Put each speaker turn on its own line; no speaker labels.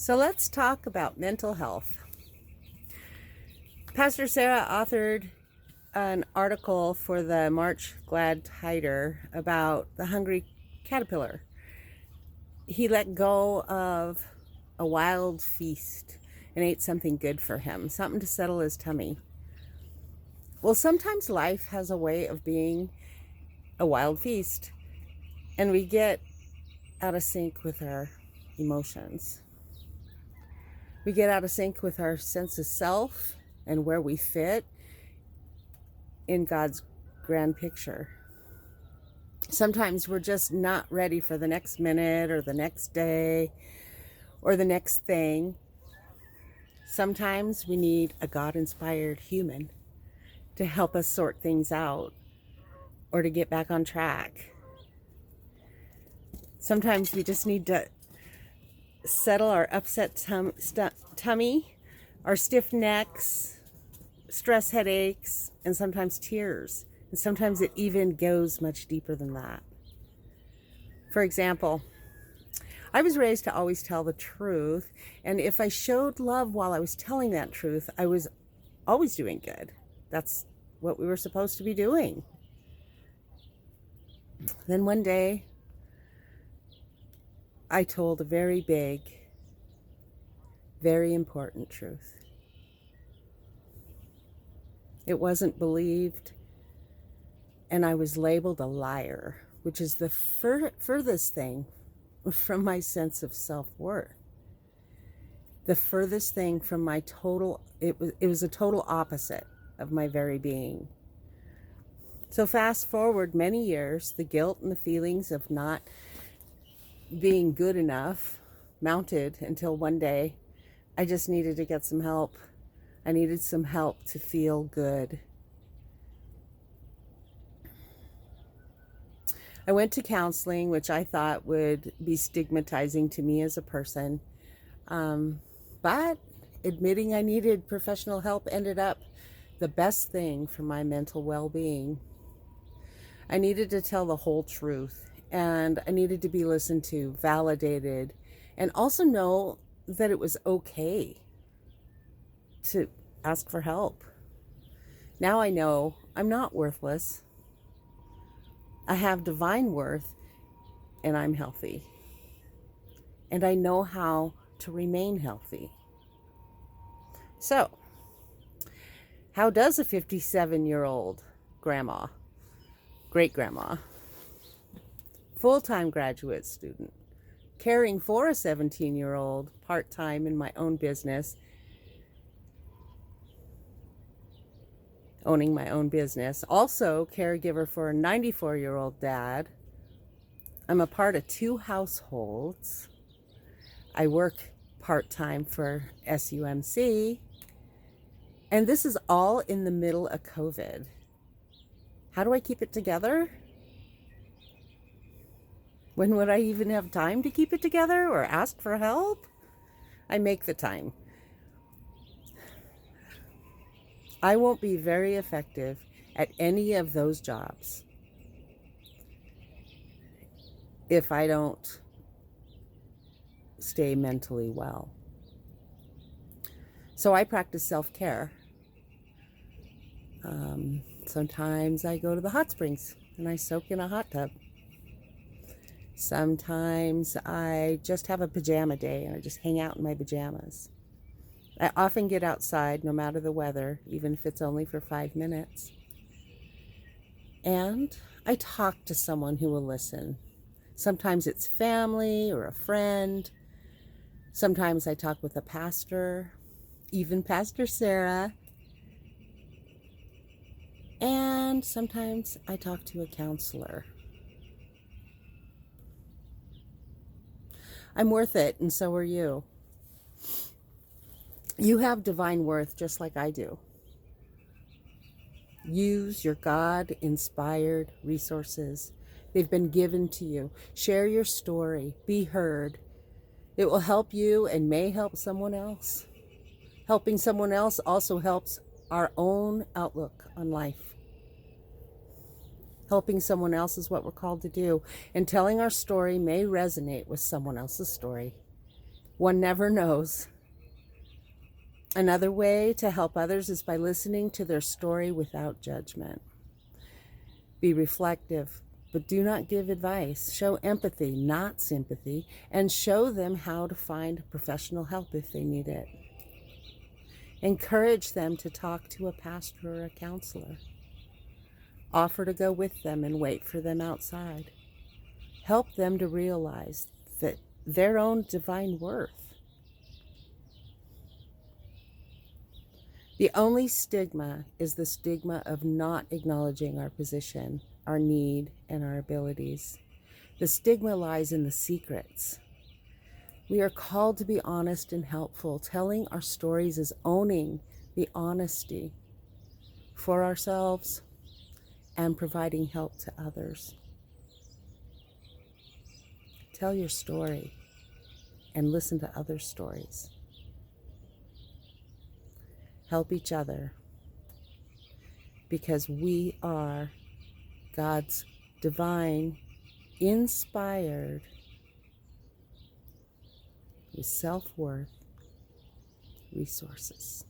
So let's talk about mental health. Pastor Sarah authored an article for the March Glad Tider about the hungry caterpillar. He let go of a wild feast and ate something good for him, something to settle his tummy. Well, sometimes life has a way of being a wild feast, and we get out of sync with our emotions. We get out of sync with our sense of self and where we fit in God's grand picture. Sometimes we're just not ready for the next minute or the next day or the next thing. Sometimes we need a God-inspired human to help us sort things out or to get back on track. Sometimes we just need to settle our upset tummy, our stiff necks, stress headaches, and sometimes tears. And sometimes it even goes much deeper than that. For example, I was raised to always tell the truth, and if I showed love while I was telling that truth, I was always doing good. That's what we were supposed to be doing. Then one day, I told a very big, very important truth. It wasn't believed, and I was labeled a liar, which is the furthest thing from my sense of self-worth. The furthest thing from my it was a total opposite of my very being. So fast forward many years, the guilt and the feelings of not being good enough mounted until one day I just needed to get some help. I needed some help to feel good. I went to counseling, which I thought would be stigmatizing to me as a person. But admitting I needed professional help ended up the best thing for my mental well-being. I needed to tell the whole truth, and I needed to be listened to, validated, and also know that it was okay to ask for help. Now I know I'm not worthless. I have divine worth, and I'm healthy. And I know how to remain healthy. So, how does a 57-year-old grandma, great-grandma, full-time graduate student, caring for a 17-year-old part-time in my own business, owning my own business, also caregiver for a 94-year-old dad. I'm a part of 2 households. I work part-time for SUMC, and this is all in the middle of COVID. How do I keep it together? When would I even have time to keep it together or ask for help? I make the time. I won't be very effective at any of those jobs if I don't stay mentally well. So I practice self-care. Sometimes I go to the hot springs and I soak in a hot tub. Sometimes I just have a pajama day and I just hang out in my pajamas. I often get outside no matter the weather, even if it's only for 5 minutes. And I talk to someone who will listen. Sometimes it's family or a friend. Sometimes I talk with a pastor, even Pastor Sarah. And sometimes I talk to a counselor. I'm worth it, and so are you. You have divine worth just like I do. Use your God-inspired resources. They've been given to you. Share your story. Be heard. It will help you and may help someone else. Helping someone else also helps our own outlook on life. Helping someone else is what we're called to do, and telling our story may resonate with someone else's story. One never knows. Another way to help others is by listening to their story without judgment. Be reflective, but do not give advice. Show empathy, not sympathy, and show them how to find professional help if they need it. Encourage them to talk to a pastor or a counselor. Offer to go with them and wait for them outside. Help them to realize that their own divine worth. The only stigma is the stigma of not acknowledging our position, our need, and our abilities. The stigma lies in the secrets. We are called to be honest and helpful. Telling our stories is owning the honesty for ourselves and providing help to others. Tell your story and listen to other stories. Help each other, because we are God's divine, inspired, with self-worth resources.